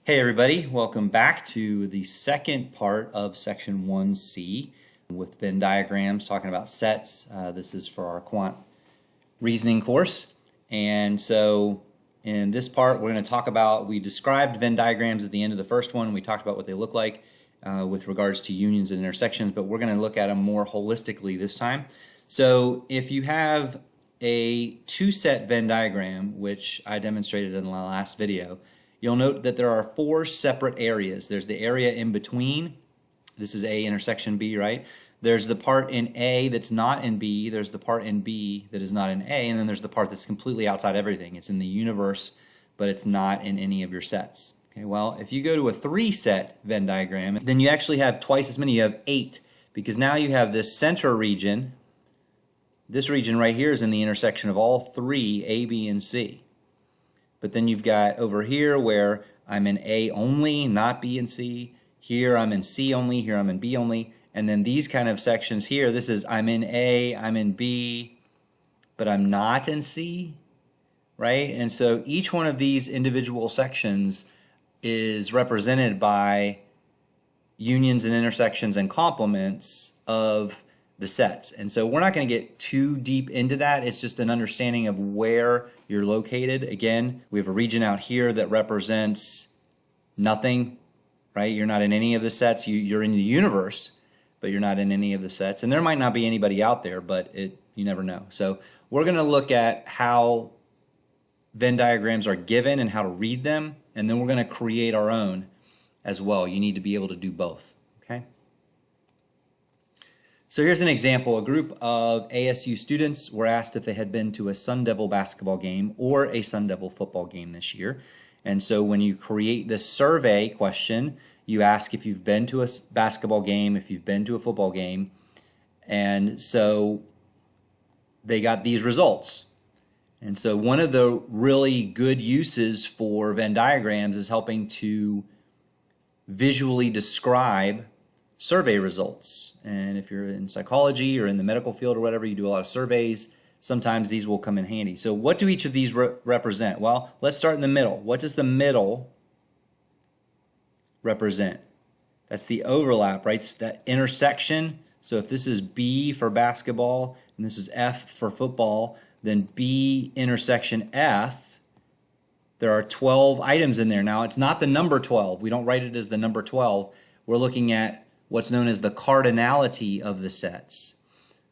Hey everybody, welcome back to the second part of section 1C with Venn diagrams, talking about sets. This is for our quant reasoning course. And so in this part we're going to talk about, we described Venn diagrams at the end of the first one. We talked about what they look like with regards to unions and intersections, but we're going to look at them more holistically this time. So if you have a two-set Venn diagram, which I demonstrated in the last video, you'll note that there are four separate areas. There's the area in between. This is A intersection B, right? There's the part in A that's not in B. There's the part in B that is not in A. And then there's the part that's completely outside everything. It's in the universe, but it's not in any of your sets. Okay, well, if you go to a three-set Venn diagram, then you actually have twice as many. You have 8, because now you have this center region. This region right here is in the intersection of all three, A, B, and C. But then you've got over here where I'm in A only, not B and C. Here I'm in C only, here I'm in B only. And then these kind of sections here, this is I'm in A, I'm in B, but I'm not in C, right? And so each one of these individual sections is represented by unions and intersections and complements of the sets. And so we're not going to get too deep into that. It's just an understanding of where you're located. Again, we have a region out here that represents nothing, right? You're not in any of the sets. You're in the universe, but you're not in any of the sets. And there might not be anybody out there, but you never know. So we're going to look at how Venn diagrams are given and how to read them, and then we're going to create our own as well. You need to be able to do both. Okay? So here's an example. A group of ASU students were asked if they had been to a Sun Devil basketball game or a Sun Devil football game this year. And so when you create this survey question, you ask if you've been to a basketball game, if you've been to a football game. And so they got these results. And so one of the really good uses for Venn diagrams is helping to visually describe survey results. And if you're in psychology or in the medical field or whatever, you do a lot of surveys, sometimes these will come in handy. So what do each of these represent? Well, let's start in the middle. What does the middle represent? That's the overlap, right? It's that intersection. So if this is B for basketball and this is F for football, then B intersection F, there are 12 items in there. Now, it's not the number 12. We don't write it as the number 12. We're looking at what's known as the cardinality of the sets.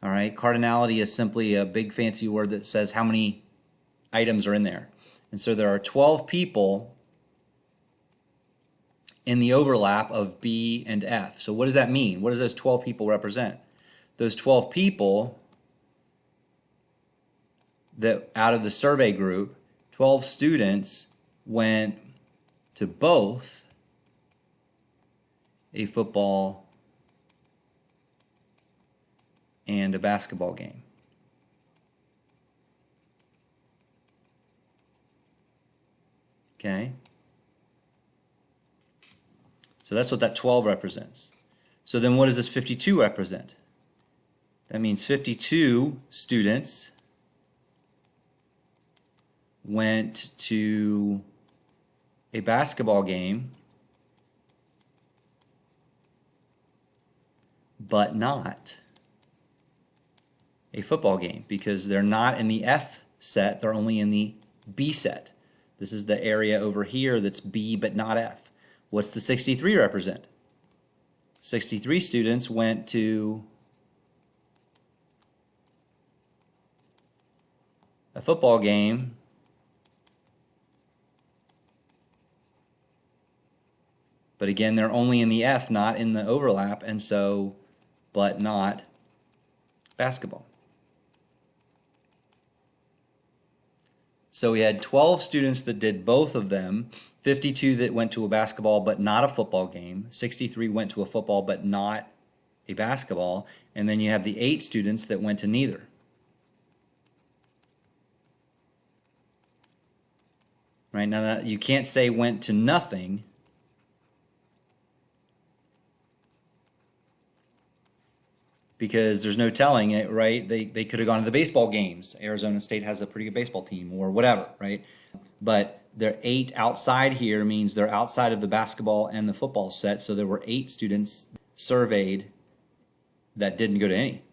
All right, cardinality is simply a big fancy word that says how many items are in there. And so there are 12 people in the overlap of B and F. So what does that mean? What does those 12 people represent? Those 12 people that out of the survey group, 12 students went to both a football and a basketball game. Okay? So that's what that 12 represents. So then what does this 52 represent? That means 52 students went to a basketball game but not a football game, because they're not in the F set, they're only in the B set. This is the area over here that's B but not F. What's the 63 represent? 63 students went to a football game but again, they're only in the F, not in the overlap, and so but not basketball. So we had 12 students that did both of them, 52 that went to a basketball but not a football game, 63 went to a football but not a basketball, and then you have the 8 students that went to neither. Right, now that you can't say went to nothing, because there's no telling it, right? They could have gone to the baseball games. Arizona State has a pretty good baseball team or whatever, right? but they're 8 outside here means they're outside of the basketball and the football set. So there were 8 students surveyed that didn't go to any.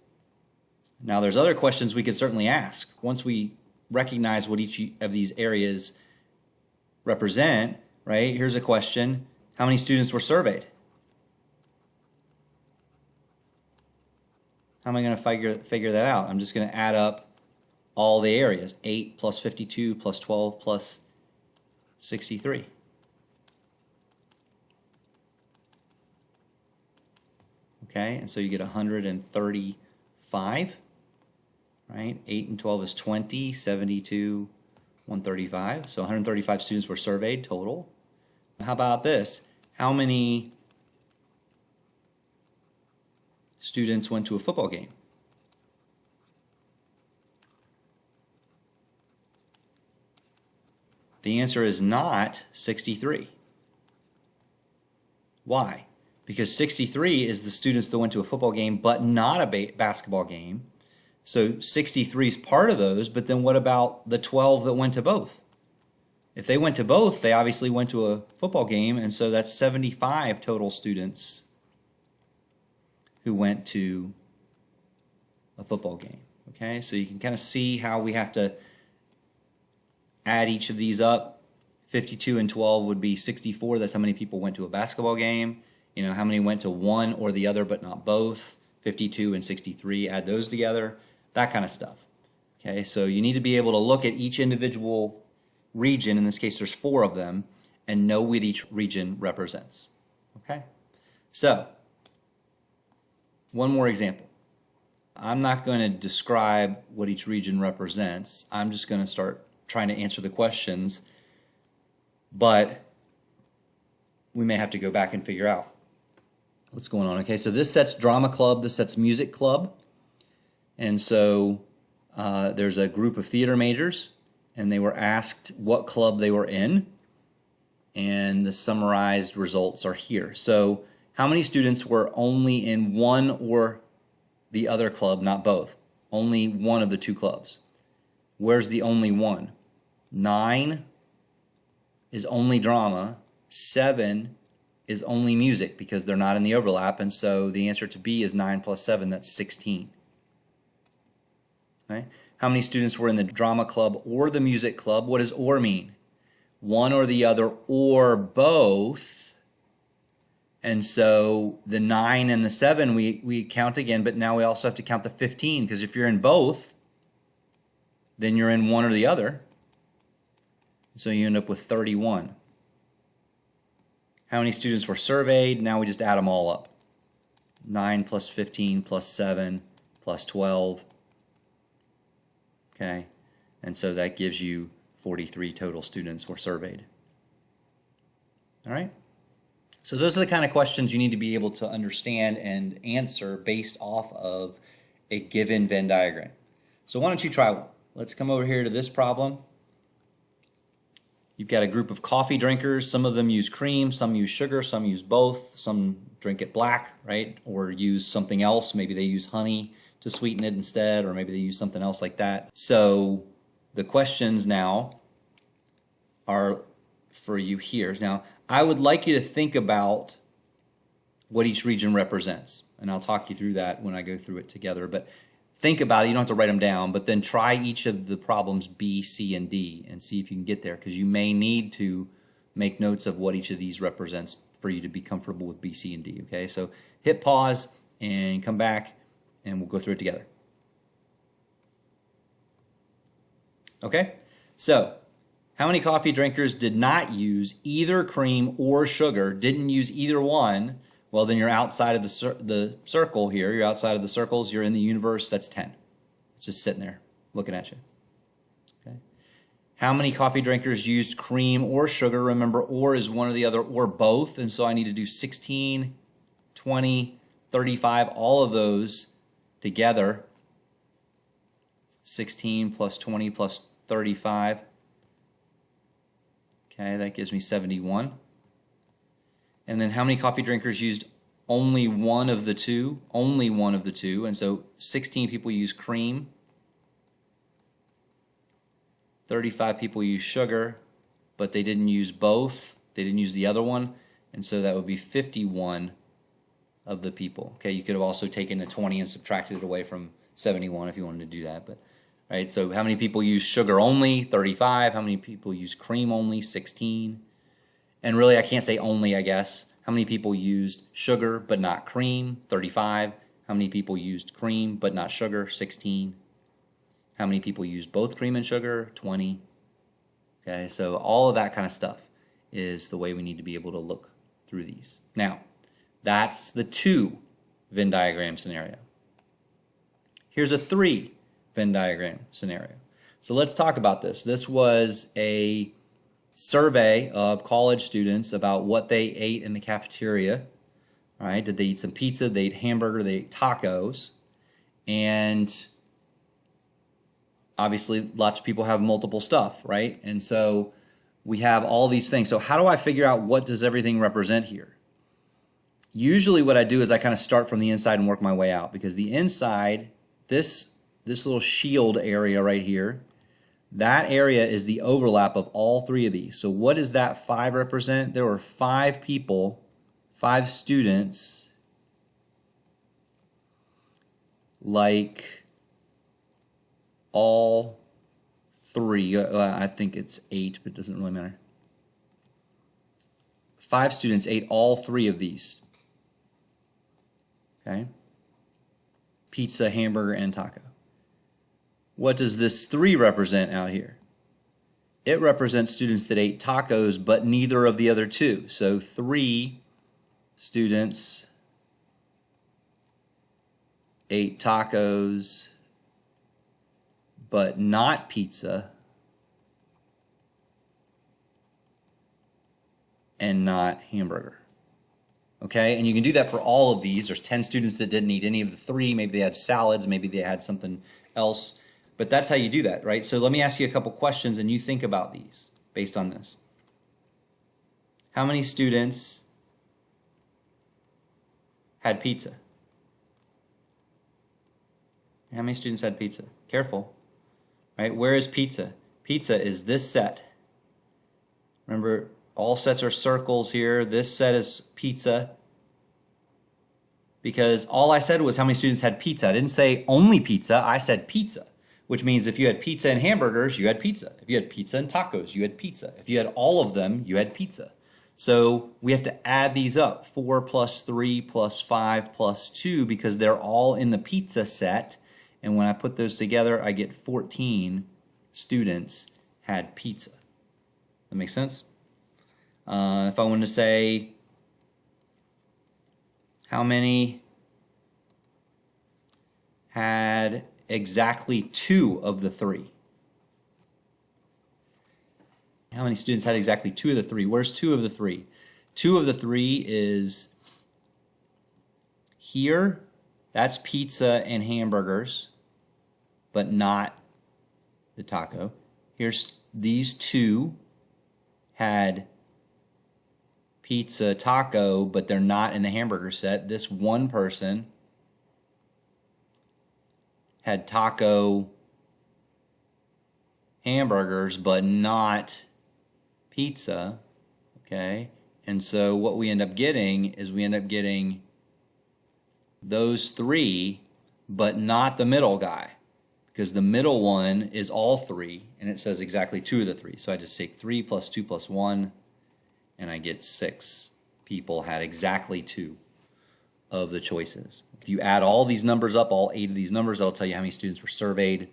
Now there's other questions we could certainly ask. Once we recognize what each of these areas represent, right? Here's a question. How many students were surveyed? How am I going to figure that out? I'm just going to add up all the areas. 8 plus 52 plus 12 plus 63. Okay, and so you get 135, right? 8 and 12 is 20, 72, 135. So 135 students were surveyed total. How about this? How many students went to a football game? The answer is not 63. Why? Because 63 is the students that went to a football game but not a basketball game. So 63 is part of those, but then what about the 12 that went to both? If they went to both, they obviously went to a football game, and so that's 75 total students who went to a football game. Okay, so you can kind of see how we have to add each of these up. 52 and 12 would be 64. That's how many people went to a basketball game. You know, how many went to one or the other but not both. 52 and 63, add those together, that kind of stuff. Okay, so you need to be able to look at each individual region, in this case there's 4 of them, and know what each region represents. Okay, so one more example. I'm not going to describe what each region represents. I'm just going to start trying to answer the questions, but we may have to go back and figure out what's going on. Okay, so this set's drama club, this set's music club, and so there's a group of theater majors, and they were asked what club they were in, and the summarized results are here. So how many students were only in one or the other club, not both? Only one of the 2 clubs. Where's the only one? 9 is only drama. 7 is only music because they're not in the overlap, and so the answer to B is 9 plus 7, that's 16. Okay? How many students were in the drama club or the music club? What does or mean? One or the other or both. And so the 9 and the 7 we count again, but now we also have to count the 15, because if you're in both, then you're in one or the other. So you end up with 31. How many students were surveyed? Now we just add them all up. 9 plus 15 plus 7 plus 12. Okay, and so that gives you 43 total students were surveyed. All right, so those are the kind of questions you need to be able to understand and answer based off of a given Venn diagram. So why don't you try one? Let's come over here to this problem. You've got a group of coffee drinkers. Some of them use cream, some use sugar, some use both, some drink it black, right? Or use something else. Maybe they use honey to sweeten it instead, or maybe they use something else like that. So the questions now are for you here. Now, I would like you to think about what each region represents, and I'll talk you through that when I go through it together. But think about it. You don't have to write them down, but then try each of the problems B, C, and D and see if you can get there, because you may need to make notes of what each of these represents for you to be comfortable with B, C, and D. Okay, so hit pause and come back, and we'll go through it together. Okay, so how many coffee drinkers did not use either cream or sugar, didn't use either one? Well, then you're outside of the circle here. You're outside of the circles. You're in the universe. That's 10. It's just sitting there looking at you. Okay. How many coffee drinkers used cream or sugar? Remember, or is one or the other or both. And so I need to do 16, 20, 35, all of those together. 16 plus 20 plus 35. Okay, that gives me 71. And then how many coffee drinkers used only one of the 2? Only one of the 2. And so 16 people use cream. 35 people use sugar. but they didn't use both. They didn't use the other one, and so that would be 51 of the people. Okay, you could have also taken the 20 and subtracted it away from 71 if you wanted to do that. But right, so how many people use sugar only? 35. How many people use cream only? 16. And really, I can't say only, I guess. How many people used sugar but not cream? 35. How many people used cream but not sugar? 16. How many people used both cream and sugar? 20. Okay, so all of that kind of stuff is the way we need to be able to look through these. Now, that's the 2 Venn diagram scenario. Here's a 3 Venn diagram scenario. So let's talk about this. This was a survey of college students about what they ate in the cafeteria. All right, did they eat some pizza? They ate hamburger? They ate tacos? And obviously, lots of people have multiple stuff, right? And so we have all these things. So how do I figure out what does everything represent here? Usually what I do is I kind of start from the inside and work my way out, because the inside, this little shield area right here, that area is the overlap of all 3 of these. So what does that 5 represent? There were 5 people, 5 students, like all 3. I think it's 8, but it doesn't really matter. 5 students ate all 3 of these. Okay? Pizza, hamburger, and taco. What does this 3 represent out here? It represents students that ate tacos, but neither of the other 2. So 3 students ate tacos, but not pizza, and not hamburger. Okay, and you can do that for all of these. There's 10 students that didn't eat any of the 3. Maybe they had salads, maybe they had something else. But that's how you do that, right? So let me ask you a couple questions and you think about these based on this. How many students had pizza? How many students had pizza? Careful, right? Where is pizza? Pizza is this set. Remember, all sets are circles here. This set is pizza. Because all I said was how many students had pizza. I didn't say only pizza. I said pizza, which means if you had pizza and hamburgers, you had pizza. If you had pizza and tacos, you had pizza. If you had all of them, you had pizza. So we have to add these up, 4 plus 3 plus 5 plus 2, because they're all in the pizza set. And when I put those together, I get 14 students had pizza. That makes sense? If I wanted to say how many had exactly 2 of the 3? How many students had exactly 2 of the 3? Where's 2 of the 3? 2 of the 3 is here. That's pizza and hamburgers, but not the taco. Here's these 2 had pizza, taco, but they're not in the hamburger set. This one person had taco, hamburgers, but not pizza. Okay, and so what we end up getting is we end up getting those 3, but not the middle guy, because the middle one is all 3, and it says exactly 2 of the 3. So I just take 3 plus 2 plus 1, and I get 6 people had exactly 2 of the choices. If you add all these numbers up, all 8 of these numbers, that'll tell you how many students were surveyed,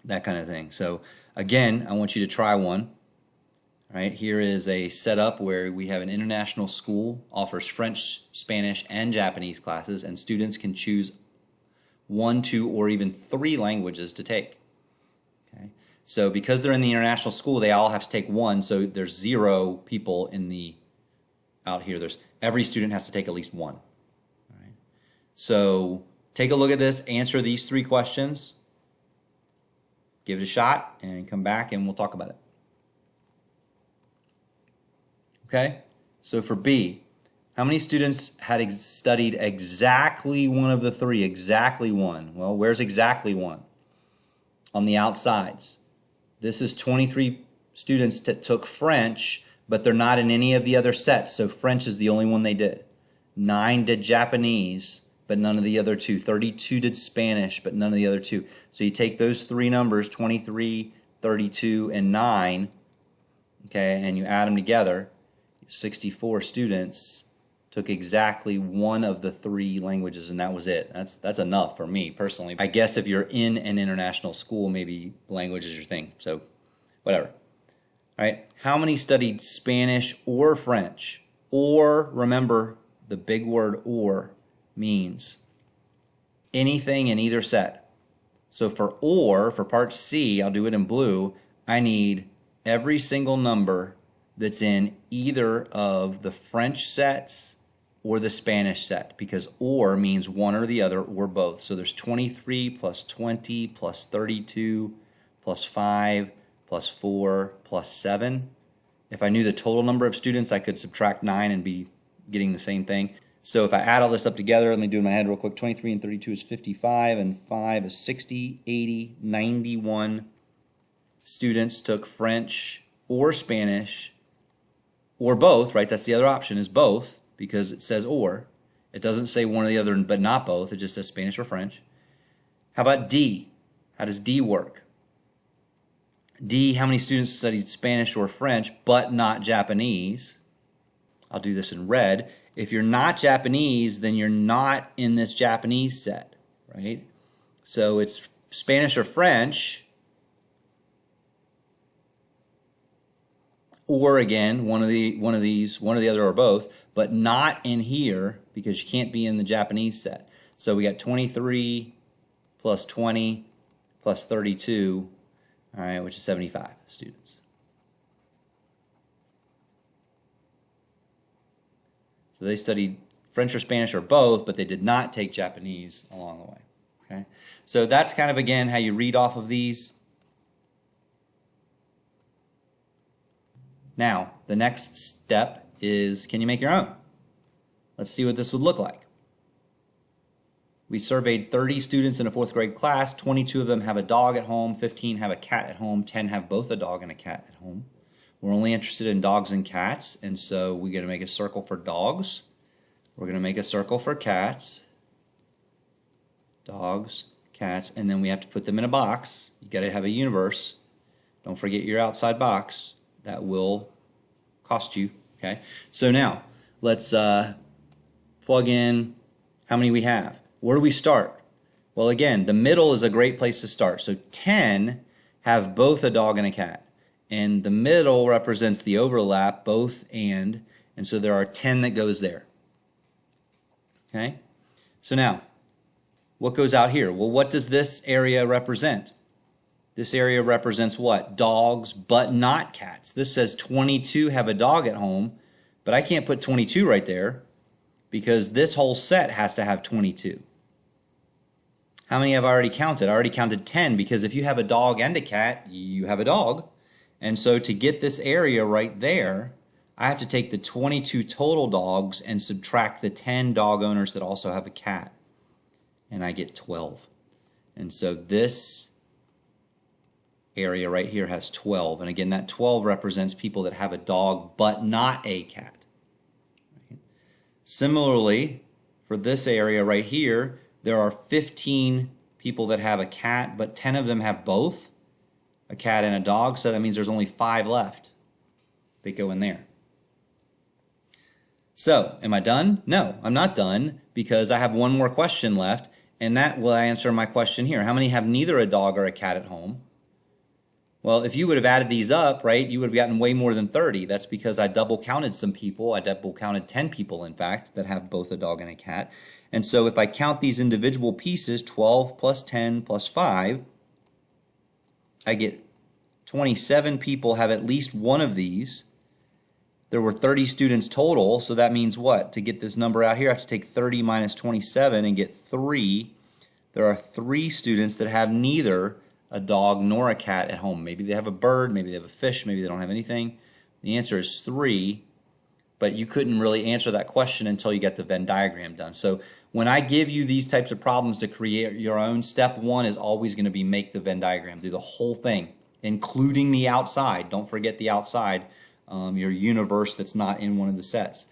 that kind of thing. So again, I want you to try one. All right, here is a setup where we have an international school, offers French, Spanish, and Japanese classes, and students can choose 1, 2, or even 3 languages to take. Okay, so because they're in the international school, they all have to take 1, so there's 0 people in the out here. Every student has to take at least 1. All right, so take a look at this, answer these 3 questions, give it a shot, and come back and we'll talk about it. Okay, so for B, how many students had studied exactly 1 of the 3? Exactly 1. Well, where's exactly 1? On the outsides. This is 23 students that took French, but they're not in any of the other sets, so French is the only one they did. 9 did Japanese, but none of the other two. 32 did Spanish, but none of the other two. So you take those three numbers, 23, 32, and 9, okay, and you add them together. 64 students took exactly one of the 3 languages, and that was it. That's enough for me personally. I guess if you're in an international school, maybe language is your thing. So whatever. All right. How many studied Spanish or French? Or, remember, the big word or means anything in either set. So for part C, I'll do it in blue, I need every single number that's in either of the French sets or the Spanish set, because or means one or the other or both. So there's 23 plus 20 plus 32 plus 5 plus 4 plus 7. If I knew the total number of students, I could subtract 9 and be getting the same thing. So if I add all this up together, let me do it in my head real quick. 23 and 32 is 55, and 5 is 60, 80, 91 students took French or Spanish or both, right? That's the other option, is both, because it says or. It doesn't say one or the other, but not both. It just says Spanish or French. How about D? How does D work? D, how many students studied Spanish or French, but not Japanese? I'll do this in red. If you're not Japanese, then you're not in this Japanese set, right? So it's Spanish or French, or again, one of the other or both, but not in here because you can't be in the Japanese set. So we got 23 plus 20 plus 32, all right, which is 75 students. So they studied French or Spanish or both, but they did not take Japanese along the way. Okay, so that's kind of, again, how you read off of these. Now, the next step is, can you make your own? Let's see what this would look like. We surveyed 30 students in a 4th grade class. 22 of them have a dog at home, 15 have a cat at home, 10 have both a dog and a cat at home. We're only interested in dogs and cats, and so we're going to make a circle for dogs. We're going to make a circle for cats. Dogs, cats, and then we have to put them in a box. You got to have a universe. Don't forget your outside box. That will cost you, okay? So now, let's plug in how many we have. Where do we start? Well, again, the middle is a great place to start. So 10 have both a dog and a cat. And the middle represents the overlap, both and so there are 10 that goes there. Okay? So now, what goes out here? Well, what does this area represent? This area represents what? Dogs, but not cats. This says 22 have a dog at home, but I can't put 22 right there because this whole set has to have 22. How many have I already counted? I already counted 10, because if you have a dog and a cat, you have a dog. And so to get this area right there, I have to take the 22 total dogs and subtract the 10 dog owners that also have a cat. And I get 12. And so this area right here has 12. And again, that 12 represents people that have a dog but not a cat. Similarly, for this area right here, there are 15 people that have a cat, but 10 of them have both a cat and a dog, so that means there's only 5 left that go in there. So, am I done? No, I'm not done, because I have one more question left, and that will answer my question here. How many have neither a dog or a cat at home? Well, if you would have added these up, right, you would have gotten way more than 30. That's because I double counted some people. I double counted 10 people, in fact, that have both a dog and a cat. And so if I count these individual pieces, 12 plus 10 plus 5, I get 27 people have at least one of these. There were 30 students total, so that means what? To get this number out here, I have to take 30 minus 27 and get 3. There are 3 students that have neither a dog nor a cat at home. Maybe they have a bird, maybe they have a fish, maybe they don't have anything. The answer is 3, but you couldn't really answer that question until you get the Venn diagram done. So when I give you these types of problems to create your own, step 1 is always going to be make the Venn diagram. Do the whole thing. including the outside. Don't forget the outside, your universe that's not in one of the sets,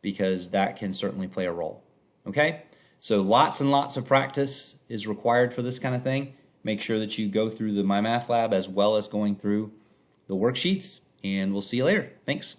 because that can certainly play a role. Okay? So lots and lots of practice is required for this kind of thing. Make sure that you go through the My Math Lab as well as going through the worksheets, and we'll see you later. Thanks.